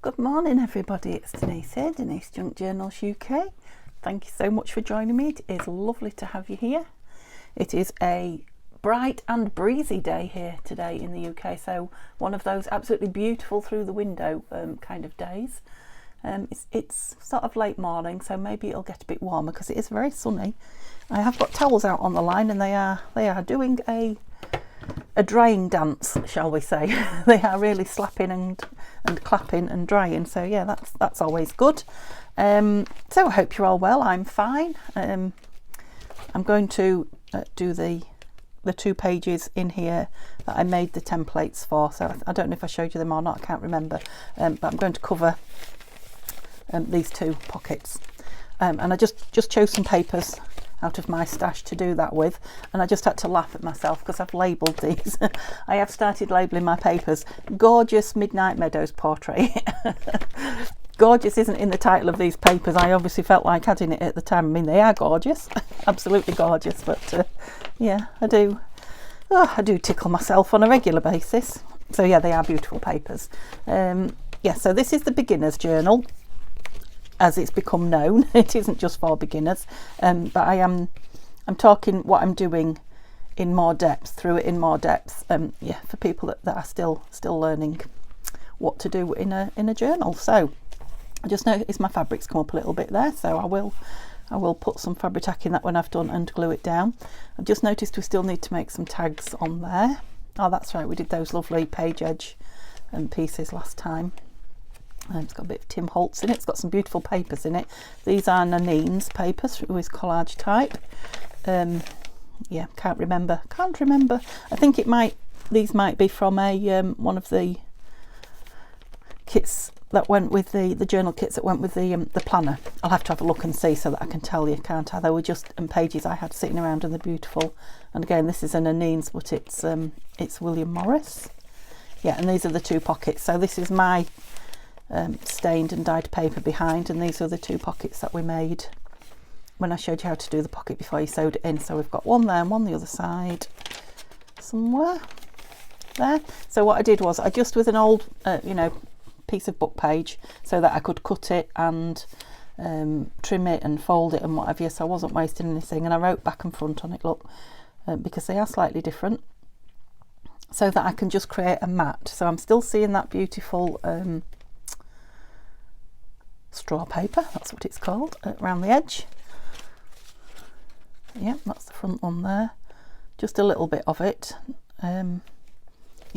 Good morning everybody, it's Denise here, Denise Junk Journals UK. Thank you so much for joining me. It is lovely to have you here. It is a bright and breezy day here today in the UK, so one of those absolutely beautiful through the window kind of days. It's sort of late morning, so maybe it'll get a bit warmer because it is very sunny. I have got towels out on the line and they are doing a drying dance, shall we say. They are really slapping and clapping and drying, so yeah, that's always good. So I hope you're all well. I'm fine. I'm going to do the 2 pages in here that I made the templates for, so I don't know if I showed you them or not, I can't remember, but I'm going to cover these 2 pockets, and I just chose some papers out of my stash to do that with, and I just had to laugh at myself because I've labelled these. I have started labelling my papers Gorgeous Midnight Meadows Portrait. Gorgeous isn't in the title of these papers. I obviously felt like adding it at the time. I mean, they are gorgeous, absolutely gorgeous, but yeah, I do tickle myself on a regular basis. So yeah, they are beautiful papers. Yeah, so this is the beginner's journal, as it's become known. It isn't just for beginners, but I'm talking what I'm doing in more depth, yeah, for people that are still learning what to do in a journal. So I just noticed my fabric's come up a little bit there, so I will put some Fabri-Tac in that when I've done and glue it down. I've just noticed we still need to make some tags on there. Oh, that's right, we did those lovely page edge pieces last time. It's got a bit of Tim Holtz in it. It's got some beautiful papers in it. These are Nanine's papers with collage type. Yeah, can't remember. I think these might be from a one of the kits that went with the journal kits that went with the planner. I'll have to have a look and see so that I can tell you, can't I? They were just pages I had sitting around and they're beautiful. And again, this is a Nanine's, but it's William Morris. Yeah, and these are the 2 pockets. So this is my stained and dyed paper behind, and these are the 2 pockets that we made when I showed you how to do the pocket before you sewed it in. So we've got one there and one the other side somewhere there. So what I did was I just, with an old piece of book page, so that I could cut it and trim it and fold it and whatever, so I wasn't wasting anything, and I wrote back and front on it, look, because they are slightly different, so that I can just create a mat. So I'm still seeing that beautiful straw paper, that's what it's called, around the edge. Yeah, that's the front one there, just a little bit of it. You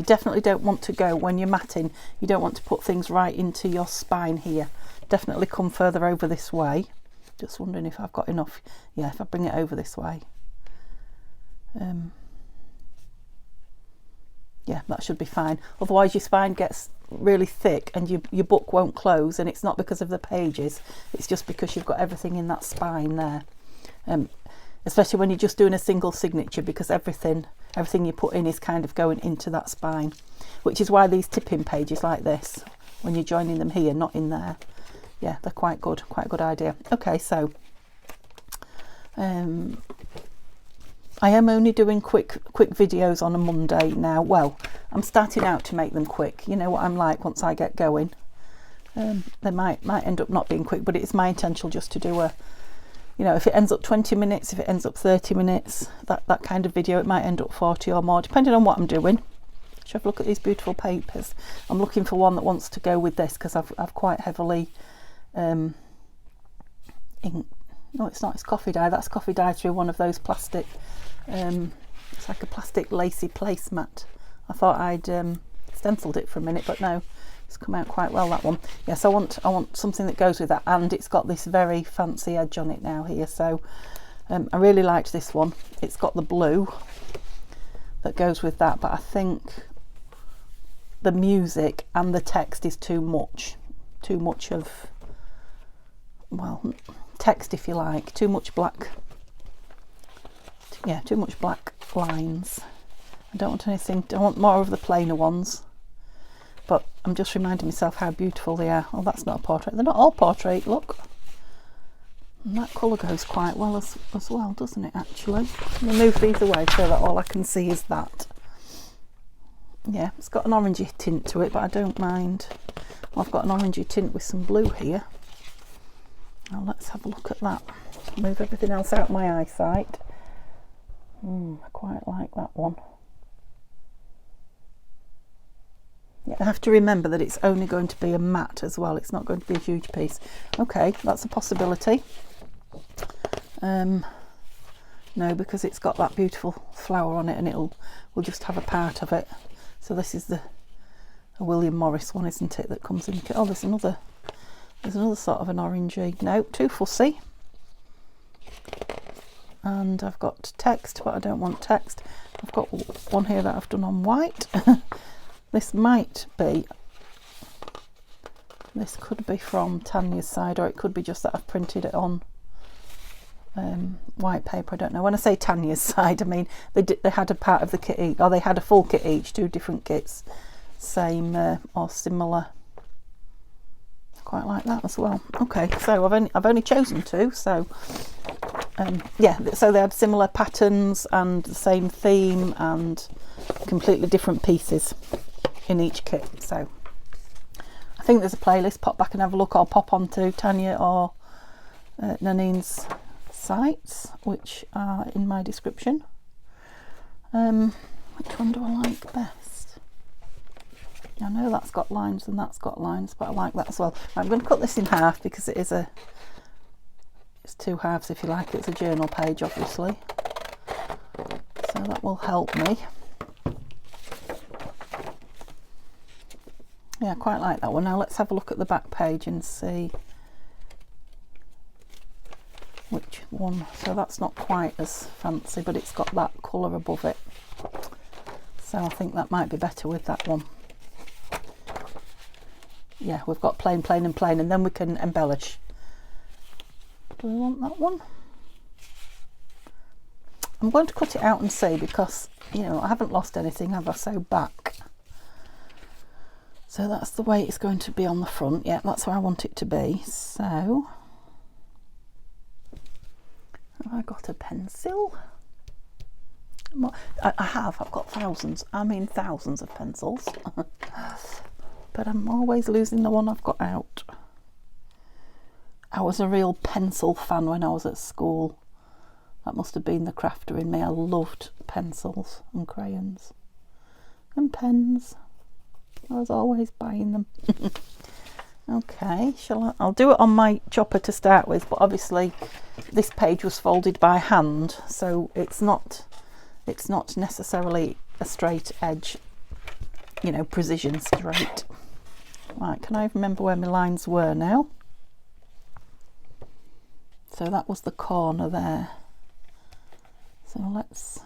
definitely don't want to go, when you're matting, you don't want to put things right into your spine here. Definitely come further over this way. Just wondering if I've got enough. Yeah, if I bring it over this way, yeah, that should be fine. Otherwise your spine gets really thick and your book won't close, and it's not because of the pages, it's just because you've got everything in that spine there. Especially when you're just doing a single signature, because everything you put in is kind of going into that spine, which is why these tipping pages like this, when you're joining them here, not in there, yeah, they're quite a good idea. Okay, so I am only doing quick videos on a Monday now. Well, I'm starting out to make them quick. You know what I'm like once I get going. They might end up not being quick, but it's my intention just to do a, if it ends up 20 minutes, if it ends up 30 minutes, that kind of video, it might end up 40 or more, depending on what I'm doing. Should have a look at these beautiful papers. I'm looking for one that wants to go with this, because I've quite heavily no, it's not, it's coffee dye. That's coffee dye through one of those plastic, it's like a plastic lacy placemat. I thought I'd stenciled it for a minute, but no, it's come out quite well, that one. Yes, I want something that goes with that, and it's got this very fancy edge on it now here. So I really liked this one. It's got the blue that goes with that, but I think the music and the text is too much of, well, text, if you like, too much black. Yeah, too much black lines. I don't want anything, I want more of the plainer ones, but I'm just reminding myself how beautiful they are. Oh, that's not a portrait. They're not all portrait, look. And that colour goes quite well as well, doesn't it, actually? Let me move these away so that all I can see is that. Yeah, it's got an orangey tint to it, but I don't mind. I've got an orangey tint with some blue here. Now let's have a look at that. Move everything else out of my eyesight. I quite like that one. Yeah, I have to remember that it's only going to be a matte as well. It's not going to be a huge piece. Okay, that's a possibility. No, because it's got that beautiful flower on it, and we'll just have a part of it. So this is a William Morris one, isn't it, that comes in. Oh, there's another sort of an orangey. No, too fussy. And I've got text, but I don't want text. I've got one here that I've done on white. This could be from Tanya's side, or it could be just that I've printed it on white paper. I don't know. When I say Tanya's side, I mean they had a part of the kit each, or they had a full kit each, 2 different kits, same or similar. Quite like that as well. Okay, so I've only chosen 2, so yeah, so they had similar patterns and the same theme and completely different pieces in each kit. So I think there's a playlist. Pop back and have a look, or pop onto Tanya or Nanine's sites, which are in my description. Which one do I like best? I know that's got lines and that's got lines, but I like that as well. I'm going to cut this in half because it's 2 halves, if you like. It's a journal page, obviously, so that will help me. Yeah, I quite like that one. Now let's have a look at the back page and see which one. So that's not quite as fancy, but it's got that colour above it, so I think that might be better with that one. Yeah, we've got plain, plain and plain, and then we can embellish. Do we want that one? I'm going to cut it out and see, because, you know, I haven't lost anything, have I? So back. So that's the way it's going to be on the front. Yeah, that's where I want it to be. So, have I got a pencil? I've got thousands of pencils. But I'm always losing the one I've got out. I was a real pencil fan when I was at school. That must have been the crafter in me. I loved pencils and crayons and pens. I was always buying them. Okay, I'll do it on my chopper to start with, but obviously this page was folded by hand, so it's not necessarily a straight edge, you know, precision straight. Right, can I remember where my lines were now? So that was the corner there. So let's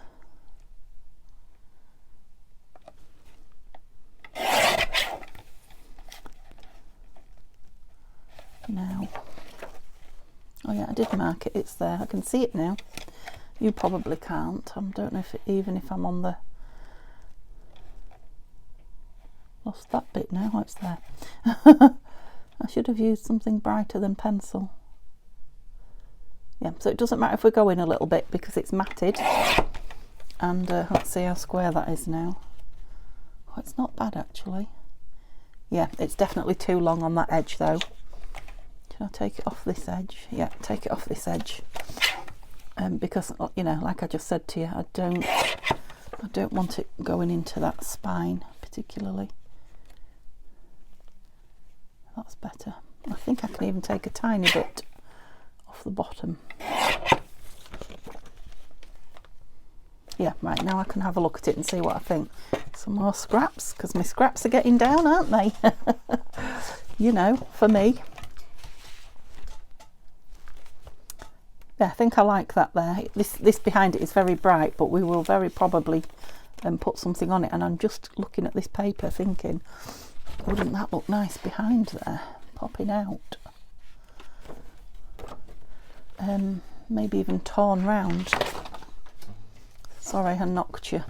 now. Oh yeah, I did mark it. It's there. I can see it now. You probably can't. I don't know even if I'm on the. Lost that bit now. It's there. I should have used something brighter than pencil. Yeah, so it doesn't matter if we go in a little bit because it's matted. And let's see how square that is now. Oh, it's not bad actually. Yeah, it's definitely too long on that edge though. Can I take it off this edge? Yeah, take it off this edge. Because, you know, like I just said to you, I don't want it going into that spine particularly. That's better. I think I can even take a tiny bit off the bottom. Yeah, right, now I can have a look at it and see what I think. Some more scraps, because my scraps are getting down, aren't they? You know, for me. Yeah, I think I like that there. This behind it is very bright, but we will very probably put something on it. And I'm just looking at this paper thinking, wouldn't that look nice behind there, popping out? Maybe even torn round. Sorry, I knocked you.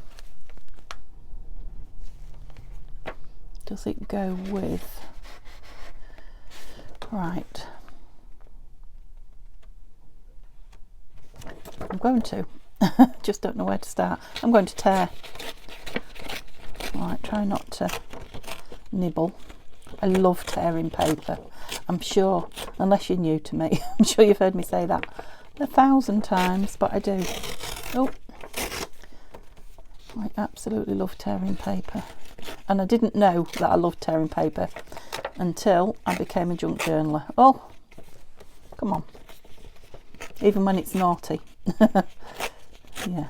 Does it go with? Right. I'm going to. Just don't know where to start. I'm going to tear. Right, try not to nibble. I love tearing paper. I'm sure, unless you're new to me, I'm sure you've heard me say that 1,000 times, but I do. Oh, I absolutely love tearing paper. And I didn't know that I loved tearing paper until I became a junk journaler. Oh, come on. Even when it's naughty. Yeah.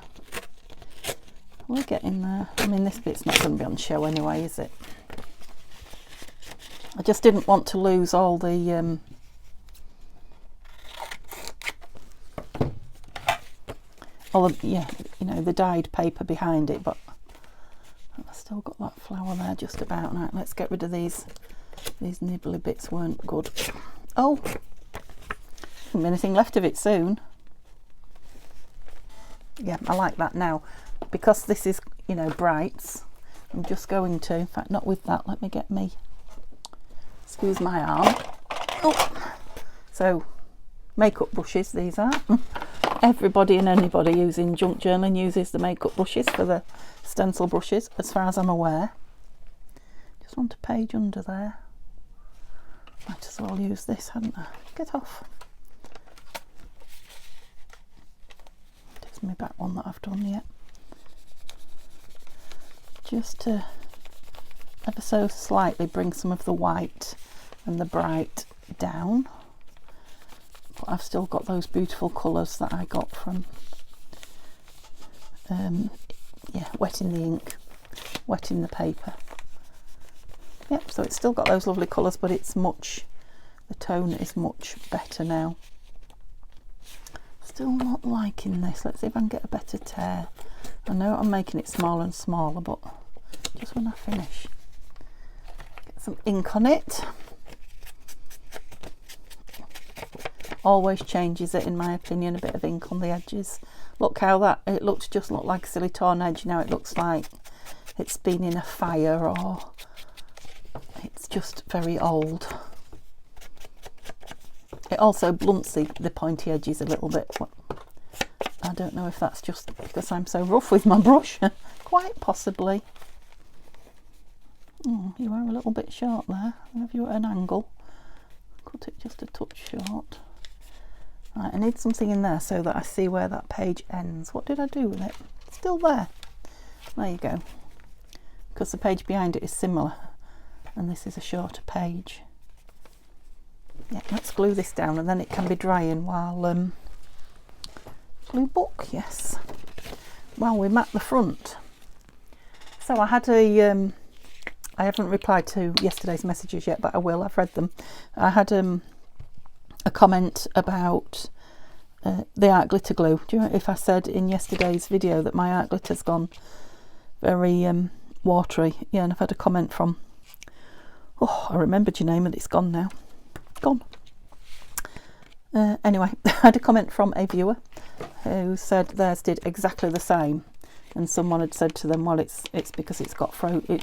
We're getting there. I mean, this bit's not going to be on show anyway, is it? I just didn't want to lose all the yeah, you know, the dyed paper behind it, but I've still got that flower there just about. Right, let's get rid of these. These nibbly bits weren't good. Oh, won't be anything left of it soon. Yeah, I like that now. Because this is, you know, brights, I'm just going to, in fact, not with that, let me get me, excuse my arm. Oh, so makeup brushes these are. Everybody and anybody using junk journaling uses the makeup brushes for the stencil brushes, as far as I'm aware. Just want a page under there. Might as well use this, hadn't I? Get off. There's my back one that I've done yet. Just to ever so slightly bring some of the white and the bright down. But I've still got those beautiful colours that I got from yeah, wetting the ink, wetting the paper. Yep, so it's still got those lovely colours, but it's much, the tone is much better now. Still not liking this. Let's see if I can get a better tear. I know I'm making it smaller and smaller, but just when I finish, get some ink on it. Always changes it, in my opinion, a bit of ink on the edges. Look how that, it just looked like a silly torn edge. Now it looks like it's been in a fire, or it's just very old. It also blunts the pointy edges a little bit. I don't know if that's just because I'm so rough with my brush. Quite possibly. Oh, you are a little bit short there. Have you at an angle? Cut it just a touch short. Right, I need something in there so that I see where that page ends. What did I do with it? It's still there. There you go. Because the page behind it is similar, and this is a shorter page. Yeah, let's glue this down, and then it can be drying while glue book, yes. Well, we mapped the front. So I had a I haven't replied to yesterday's messages yet, but I will. I've read them. I had a comment about the art glitter glue. Do you know if I said in yesterday's video that my art glitter's gone very watery? Yeah, and I've had a comment from, oh, I remembered your name and it's gone now. Gone. Anyway, I had a comment from a viewer who said theirs did exactly the same, and someone had said to them, well, it's because it's got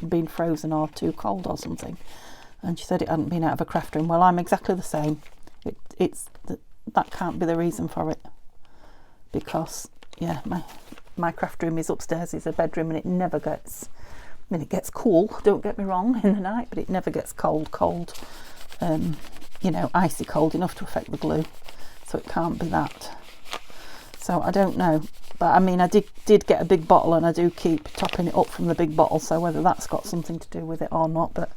been frozen or too cold or something, and she said it hadn't been out of a craft room. Well, I'm exactly the same. That can't be the reason for it, because yeah, my craft room is upstairs, it's a bedroom, and it never gets, I mean, it gets cool, don't get me wrong, in the night, but it never gets cold, you know, icy cold enough to affect the glue, so it can't be that. So I don't know, but I mean, I did get a big bottle, and I do keep topping it up from the big bottle, so whether that's got something to do with it or not, but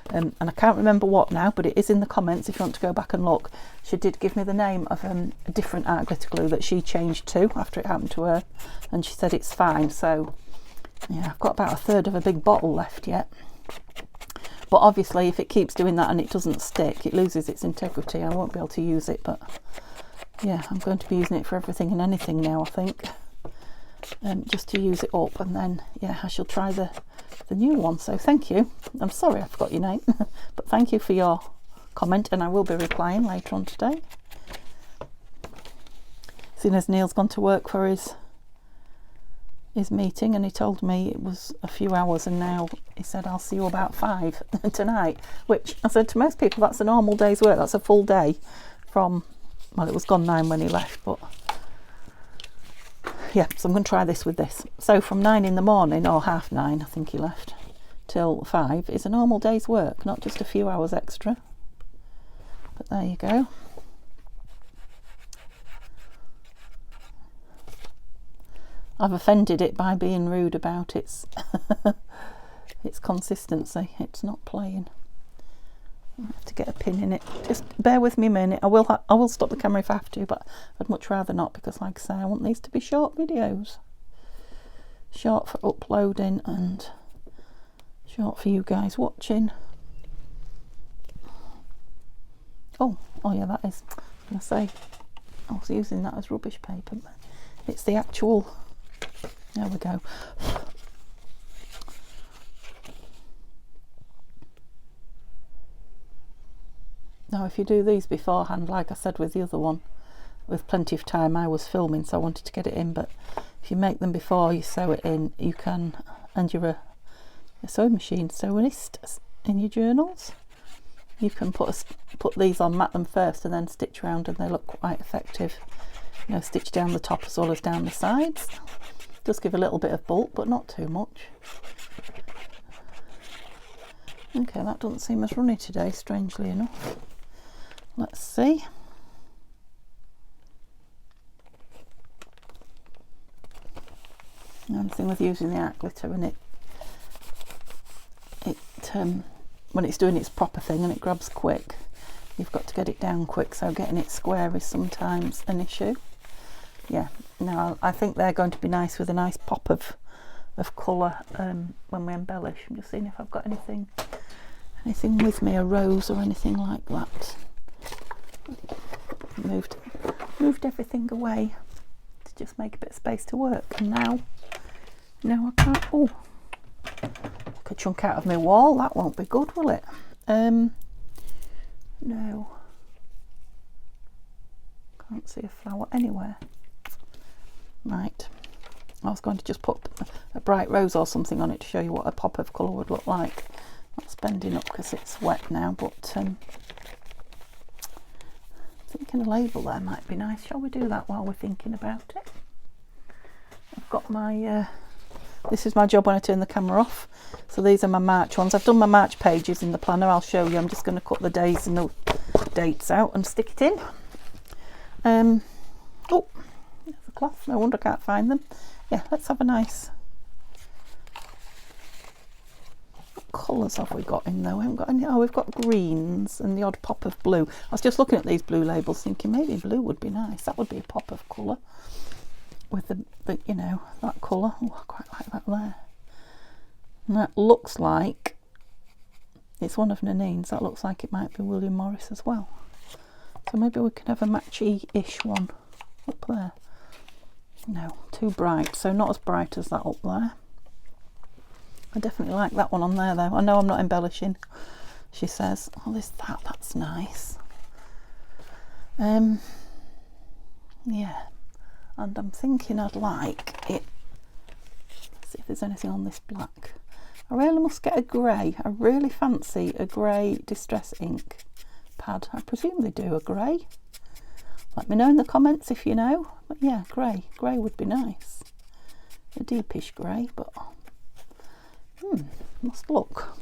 and I can't remember what now, but it is in the comments if you want to go back and look. She did give me the name of a different art glitter glue that she changed to after it happened to her, and she said it's fine. So yeah, I've got about a third of a big bottle left yet. But obviously if it keeps doing that and it doesn't stick, it loses its integrity. I won't be able to use it, but yeah, I'm going to be using it for everything and anything now, I think. Just to use it up, and then yeah, I shall try the new one. So thank you. I'm sorry I forgot your name, but thank you for your comment, and I will be replying later on today. Seeing as Neil's gone to work for his meeting, and he told me it was a few hours, and now he said I'll see you about 5 tonight, which I said to most people that's a normal day's work. That's a full day from, well, it was gone 9 when he left, but yeah, so I'm going to try this with this. So from 9 in the morning, or 9:30, I think he left, till 5 is a normal day's work, not just a few hours extra. But there you go. I've offended it by being rude about its its consistency. It's not playing. I have to get a pin in it. Just bear with me a minute. I will stop the camera if I have to, but I'd much rather not, because like I say, I want these to be short videos. Short for uploading and short for you guys watching. Oh yeah, that is, I was going to say, I was using that as rubbish paper, but it's the actual, there we go. Now if you do these beforehand, like I said with the other one, with plenty of time, I was filming so I wanted to get it in, but if you make them before you sew it in, you can, and you're a sewing machine sewist in your journals, you can put these on, mat them first and then stitch around, and they look quite effective. You know, stitch down the top as well as down the sides. Does give a little bit of bulk, but not too much. Okay, that doesn't seem as runny today, strangely enough. Let's see. The only thing with using the art glitter, and when it's doing its proper thing and it grabs quick, you've got to get it down quick, so getting it square is sometimes an issue. Yeah, now I think they're going to be nice with a nice pop of colour when we embellish. I'm just seeing if I've got anything with me, a rose or anything like that. Moved everything away to just make a bit of space to work, and now I can't. Oh, a chunk out of my wall, that won't be good, will it? No, can't see a flower anywhere. Right, I was going to just put a bright rose or something on it to show you what a pop of colour would look like. That's bending up because it's wet now, but thinking a label there might be nice. Shall we do that while we're thinking about it? I've got my this is my job when I turn the camera off. So these are my March ones. I've done my March pages in the planner. I'll show you. I'm just going to cut the days and the dates out and stick it in. Oh, there's a cloth. No wonder I can't find them. Yeah, let's have a nice. What colours have we got in though? We haven't got any. Oh, we've got greens and the odd pop of blue. I was just looking at these blue labels thinking maybe blue would be nice. That would be a pop of colour. With the you know, that colour. Oh, I quite like that there. And that looks like it's one of Nanine's. That looks like it might be William Morris as well. So maybe we can have a matchy-ish one up there. No, too bright. So not as bright as that up there. I definitely like that one on there though. I know I'm not embellishing, she says. Oh, that's nice. Yeah. And I'm thinking I'd like it. Let's see if there's anything on this black. I really must get a grey. I really fancy a grey Distress ink pad. I presume they do a grey. Let me know in the comments if you know. But yeah, grey. Grey would be nice. A deepish grey, but must look.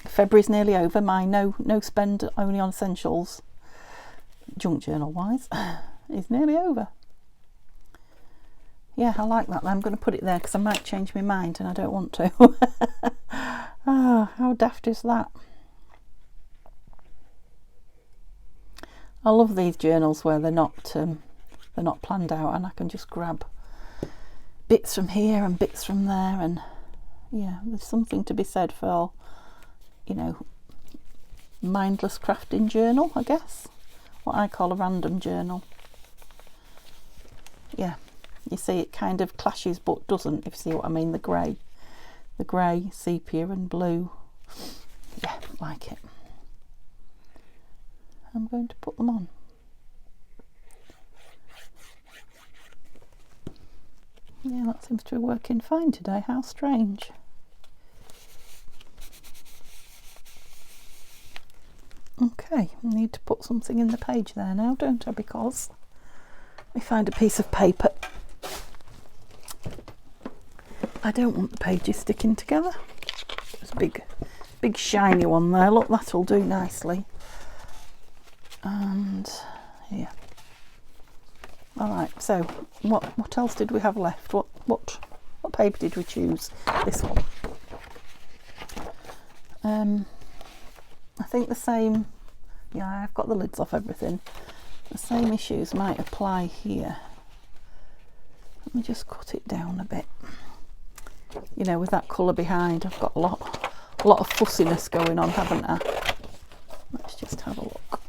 February's nearly over. My no spend only on essentials, junk journal wise, is nearly over. Yeah, I like that. I'm going to put it there because I might change my mind and I don't want to. Oh, how daft is that? I love these journals where they're not planned out and I can just grab bits from here and bits from there, and yeah, there's something to be said for, you know, mindless crafting journal, I guess. What I call a random journal. Yeah, you see it kind of clashes but doesn't, if you see what I mean. The grey, sepia and blue. Yeah, like it. I'm going to put them on. Yeah, that seems to be working fine today. How strange. Okay, I need to put something in the page there now, don't I? Because we find a piece of paper. I don't want the pages sticking together. There's a big shiny one there. Look, that'll do nicely. And here. All right. So what else did we have left? What paper did we choose? This one. I think the same. Yeah, I've got the lids off everything. The same issues might apply here. Let me just cut it down a bit. You know, with that colour behind, I've got a lot of fussiness going on, haven't I? Let's just have a look.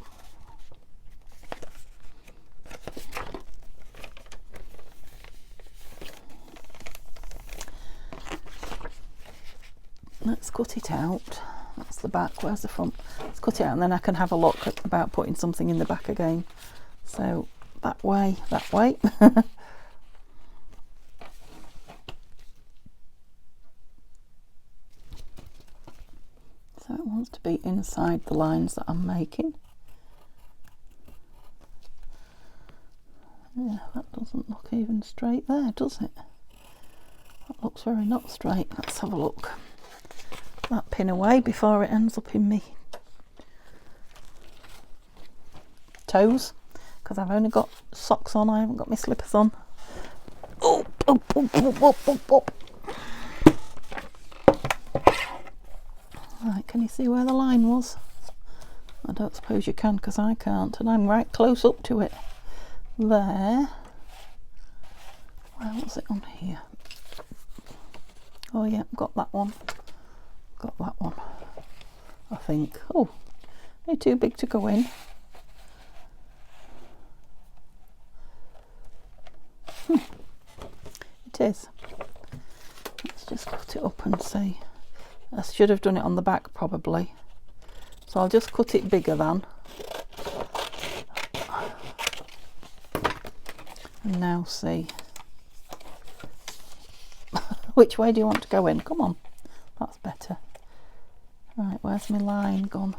Let's cut it out. That's the back. Where's the front? Let's cut it out, and then I can have a look about putting something in the back again. So that way, that way. So it wants to be inside the lines that I'm making. Yeah, that doesn't look even straight there, does it? That looks very not straight. Let's have a look. That pin away before it ends up in me toes, because I've only got socks on, I haven't got my slippers on. Oh, oh, oh, oh, oh, oh, oh. Right, can you see where the line was? I don't suppose you can, because I can't, and I'm right close up to it. There. Where was it on here? Oh yeah, got that one. Got that one, I think. Oh, they're too big to go in. It is. Let's just cut it up and see. I should have done it on the back probably. So I'll just cut it bigger than. And now see. Which way do you want to go in? Come on, that's better. Right, where's my line gone?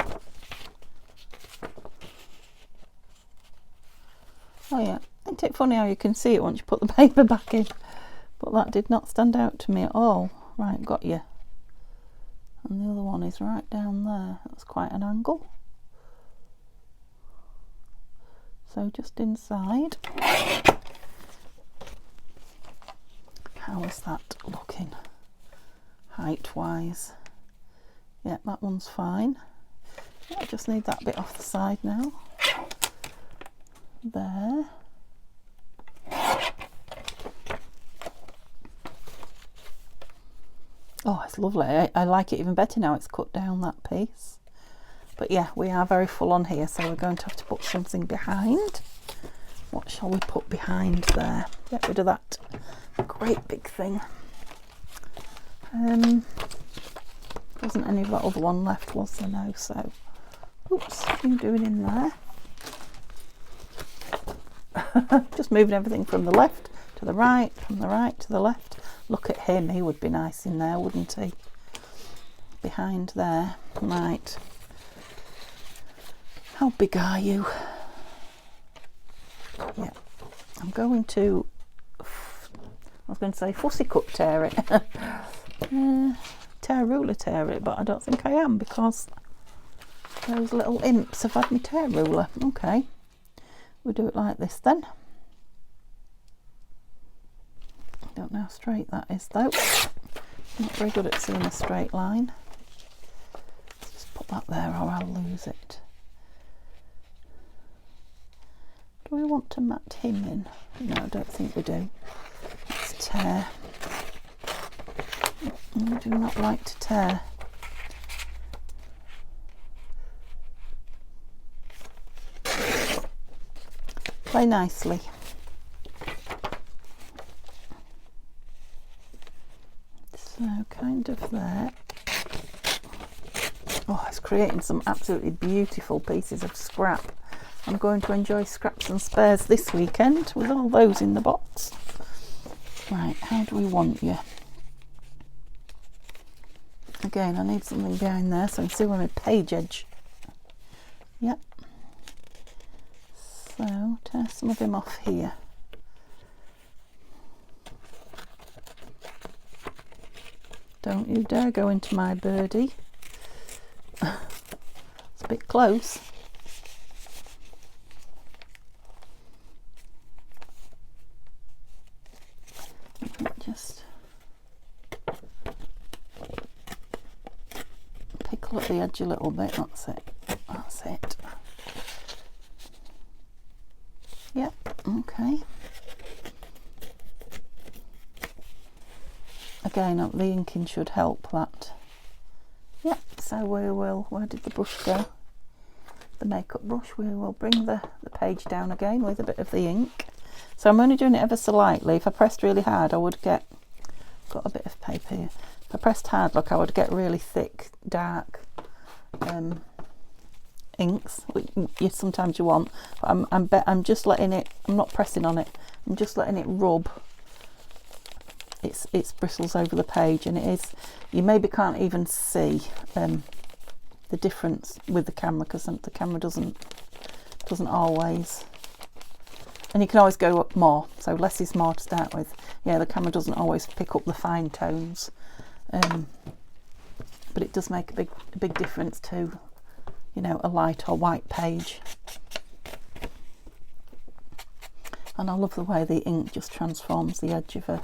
Oh yeah, isn't it funny how you can see it once you put the paper back in? But that did not stand out to me at all. Right, got you. And the other one is right down there. That's quite an angle. So just inside. How is that looking height wise? Yeah, that one's fine. I just need that bit off the side now. There. Oh, it's lovely. I like it even better now it's cut down that piece. But yeah, we are very full on here, so we're going to have to put something behind. What shall we put behind there? Get rid of that great big thing. Wasn't any of that other one left, was there? No, so oops, what are you doing in there? Just moving everything from the left to the right, from the right to the left. Look at him, he would be nice in there, wouldn't he? Behind there. Right, how big are you? Yeah, I'm going to, I was going to say fussy cut tear it. Tear ruler tear it, but I don't think I am, because those little imps have had me tear ruler. Okay, we'll do it like this then. I don't know how straight that is though. I'm not very good at seeing a straight line. Let's just put that there or I'll lose it. Do we want to mat him in? No, I don't think we do. Let's tear. I do not like to tear. Play nicely. So kind of there. Oh, it's creating some absolutely beautiful pieces of scrap. I'm going to enjoy scraps and spares this weekend with all those in the box. Right, how do we want you? Again, I need something behind there so I can see where my page edge. Yep. So tear some of him off here. Don't you dare go into my birdie. It's a bit close. Just pickle at the edge a little bit. That's it. That's it. Yep. Okay. Again, the inking should help that. Yep. So we will. Where did the brush go? The makeup brush. We will bring the page down again with a bit of the ink. So I'm only doing it ever so lightly. If I pressed really hard, I would get, got a bit of paper here. If I pressed hard, look, I would get really thick, dark inks, which sometimes you want. But I'm just letting it, I'm not pressing on it, I'm just letting it rub its bristles over the page, and it is, you maybe can't even see the difference with the camera, because the camera doesn't always. And you can always go up more, so less is more to start with. Yeah, the camera doesn't always pick up the fine tones, but it does make a big difference to, you know, a light or white page. And I love the way the ink just transforms the edge of a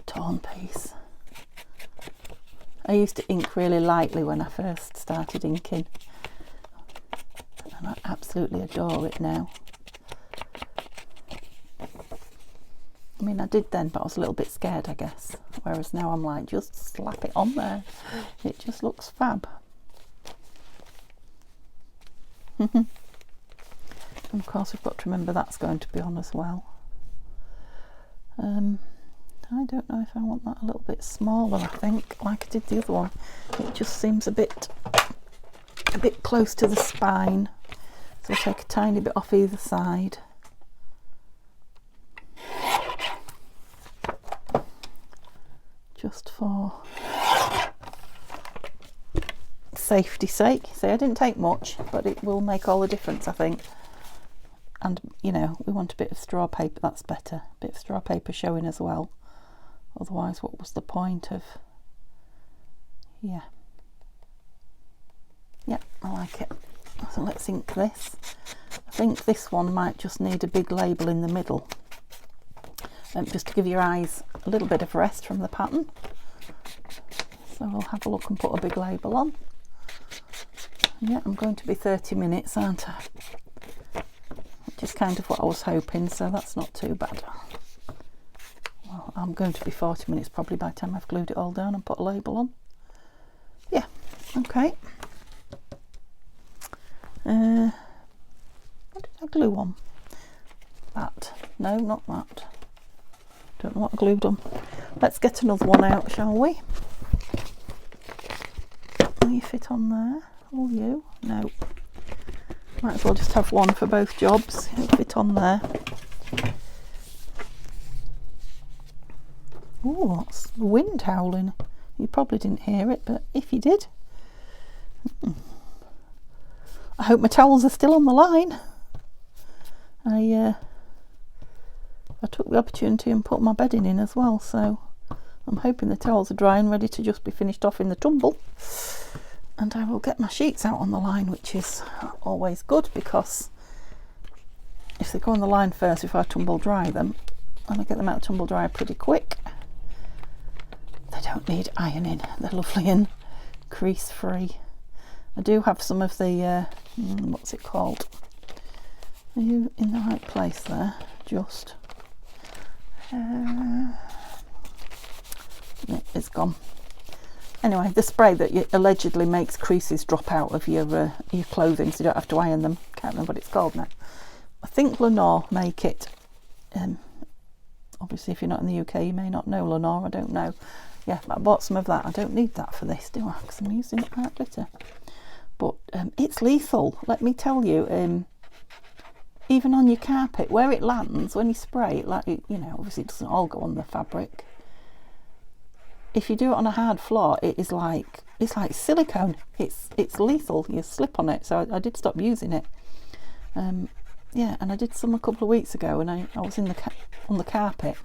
torn piece. I used to ink really lightly when I first started inking, and I absolutely adore it now. I mean, I did then, but I was a little bit scared, I guess. Whereas now I'm like, just slap it on there. It just looks fab. And of course, we've got to remember that's going to be on as well. I don't know if I want that a little bit smaller, I think, like I did the other one. It just seems a bit close to the spine. So I'll take a tiny bit off either side. Just for safety's sake. See, I didn't take much, but it will make all the difference, I think. And, you know, we want a bit of straw paper, that's better. A bit of straw paper showing as well. Otherwise, what was the point of... Yeah. Yeah, I like it. So let's ink this. I think this one might just need a big label in the middle. Just to give your eyes a little bit of rest from the pattern. So we'll have a look and put a big label on. Yeah, I'm going to be 30 minutes, aren't I? Which is kind of what I was hoping, so that's not too bad. Well, I'm going to be 40 minutes probably by the time I've glued it all down and put a label on. Yeah, okay. What did I glue on? That. No, not that. Don't know what I glued on. Let's get another one out, shall we? Will you fit on there? Will you? No. Might as well just have one for both jobs. It'll fit on there. Oh, that's the wind howling. You probably didn't hear it, but if you did, I hope my towels are still on the line. I took the opportunity and put my bedding in as well, so I'm hoping the towels are dry and ready to just be finished off in the tumble. And I will get my sheets out on the line, which is always good, because if they go on the line first before I tumble dry them, and I get them out tumble dry pretty quick, they don't need ironing. They're lovely and crease free. I do have some of the what's it called? Are you in the right place there? Just it's gone. Anyway, the spray that allegedly makes creases drop out of your clothing, so you don't have to iron them. Can't remember what it's called now. I think Lenore make it. Obviously, if you're not in the UK, you may not know Lenore. I don't know. Yeah, but I bought some of that. I don't need that for this, do I? Because I'm using white glitter. But it's lethal. Let me tell you. Even on your carpet, where it lands when you spray it, like you know, obviously it doesn't all go on the fabric. If you do it on a hard floor, it's like silicone. It's lethal. You slip on it. So I did stop using it. Yeah, and I did some a couple of weeks ago, and I was on the carpet,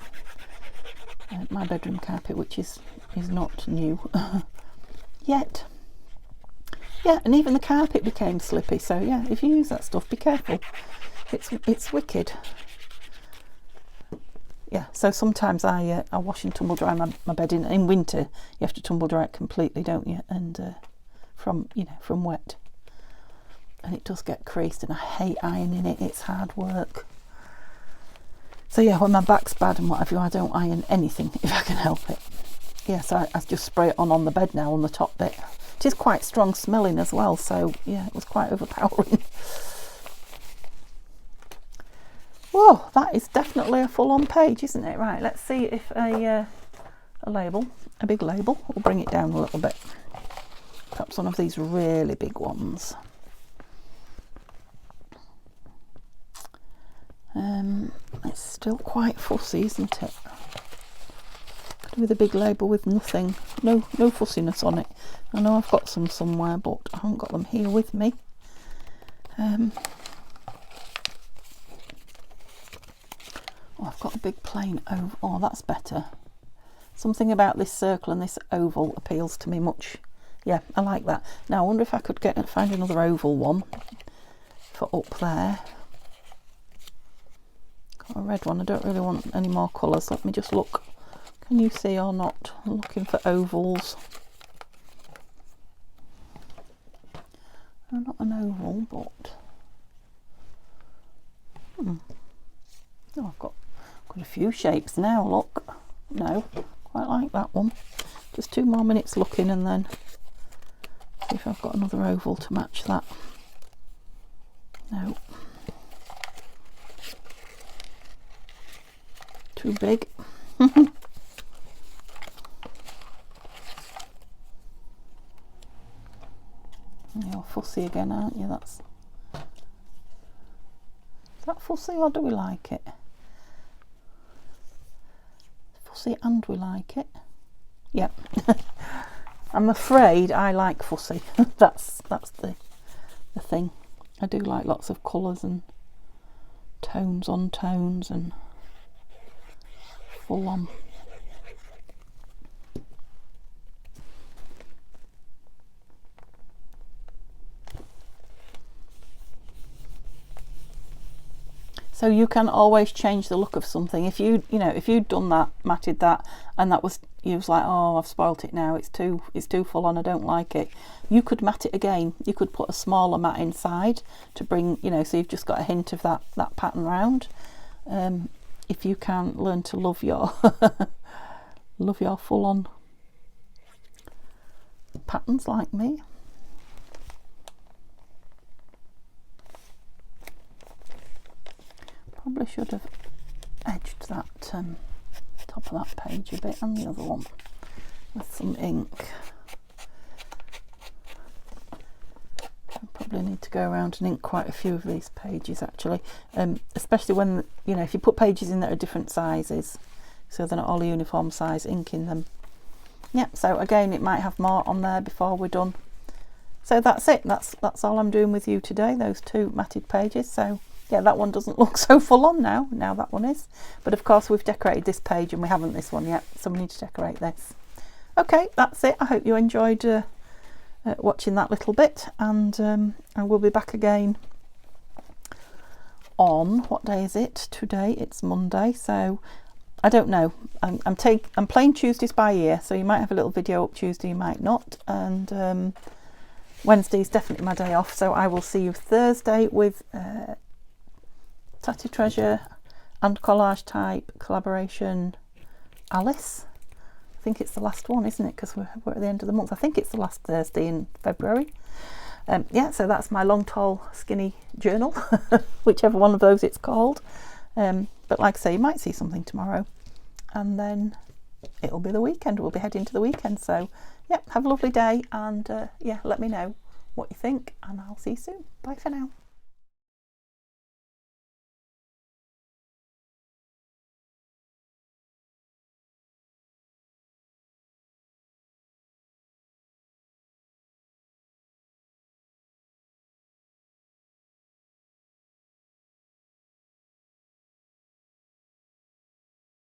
my bedroom carpet, which is is not new yet. Yeah, and even the carpet became slippy, so yeah, if you use that stuff, be careful. It's wicked. Yeah, so sometimes I wash and tumble dry my bed in winter. You have to tumble dry it completely, don't you? And from wet, and it does get creased, and I hate ironing it. It's hard work. So yeah, when my back's bad and whatever, I don't iron anything if I can help it. Yeah, so I just spray it on the bed now, on the top bit. It is quite strong smelling as well, so yeah, it was quite overpowering. Whoa, that is definitely a full-on page, isn't it? Right, let's see if a label, a big label, will bring it down a little bit. Perhaps one of these really big ones. It's still quite fussy, isn't it? With a big label with nothing, no fussiness on it. I know I've got some somewhere, but I haven't got them here with me. Oh, I've got a big plain oval. Oh, that's better. Something about this circle and this oval appeals to me much. Yeah, I like that. Now I wonder if I could find another oval one for up there. Got a red one. I don't really want any more colours. Let me just look. Can you see or not? I'm looking for ovals. Not an oval, but oh, I've got a few shapes now. Look, no, quite like that one. Just 2 more minutes looking, and then see if I've got another oval to match that. No, too big. You're fussy again, aren't you? Is that fussy, or do we like it? Fussy and we like it. Yep. I'm afraid I like fussy. that's the thing. I do like lots of colours and tones on tones and full on. So you can always change the look of something. If if you'd done that, matted that, and you was like, oh, I've spoilt it now. It's too full on. I don't like it. You could mat it again. You could put a smaller mat inside to bring, so you've just got a hint of that pattern round. If you can learn to love your full on patterns like me. Probably should have edged that top of that page a bit, and the other one with some ink. I probably need to go around and ink quite a few of these pages actually, especially when if you put pages in that are different sizes, so they're not all a uniform size, inking them. Yeah, so again, it might have more on there before we're done. So that's it. That's all I'm doing with you today. Those 2 matted pages. So yeah, that one doesn't look so full on now. Now that one is. But of course we've decorated this page and we haven't this one yet. So we need to decorate this. Okay, that's it. I hope you enjoyed watching that little bit. And I will be back again on, what day is it? Today it's Monday. So I don't know. I'm playing Tuesdays by ear. So you might have a little video up Tuesday, you might not. And Wednesday is definitely my day off. So I will see you Thursday with Tatty Treasure and Collage Type collaboration Alice. I think it's the last one, isn't it? Because we're at the end of the month. I think it's the last Thursday in February. Yeah, so that's my long, tall, skinny journal, whichever one of those it's called. But like I say, you might see something tomorrow, and then it'll be the weekend. We'll be heading to the weekend. So yeah, have a lovely day, and yeah, let me know what you think, and I'll see you soon. Bye for now.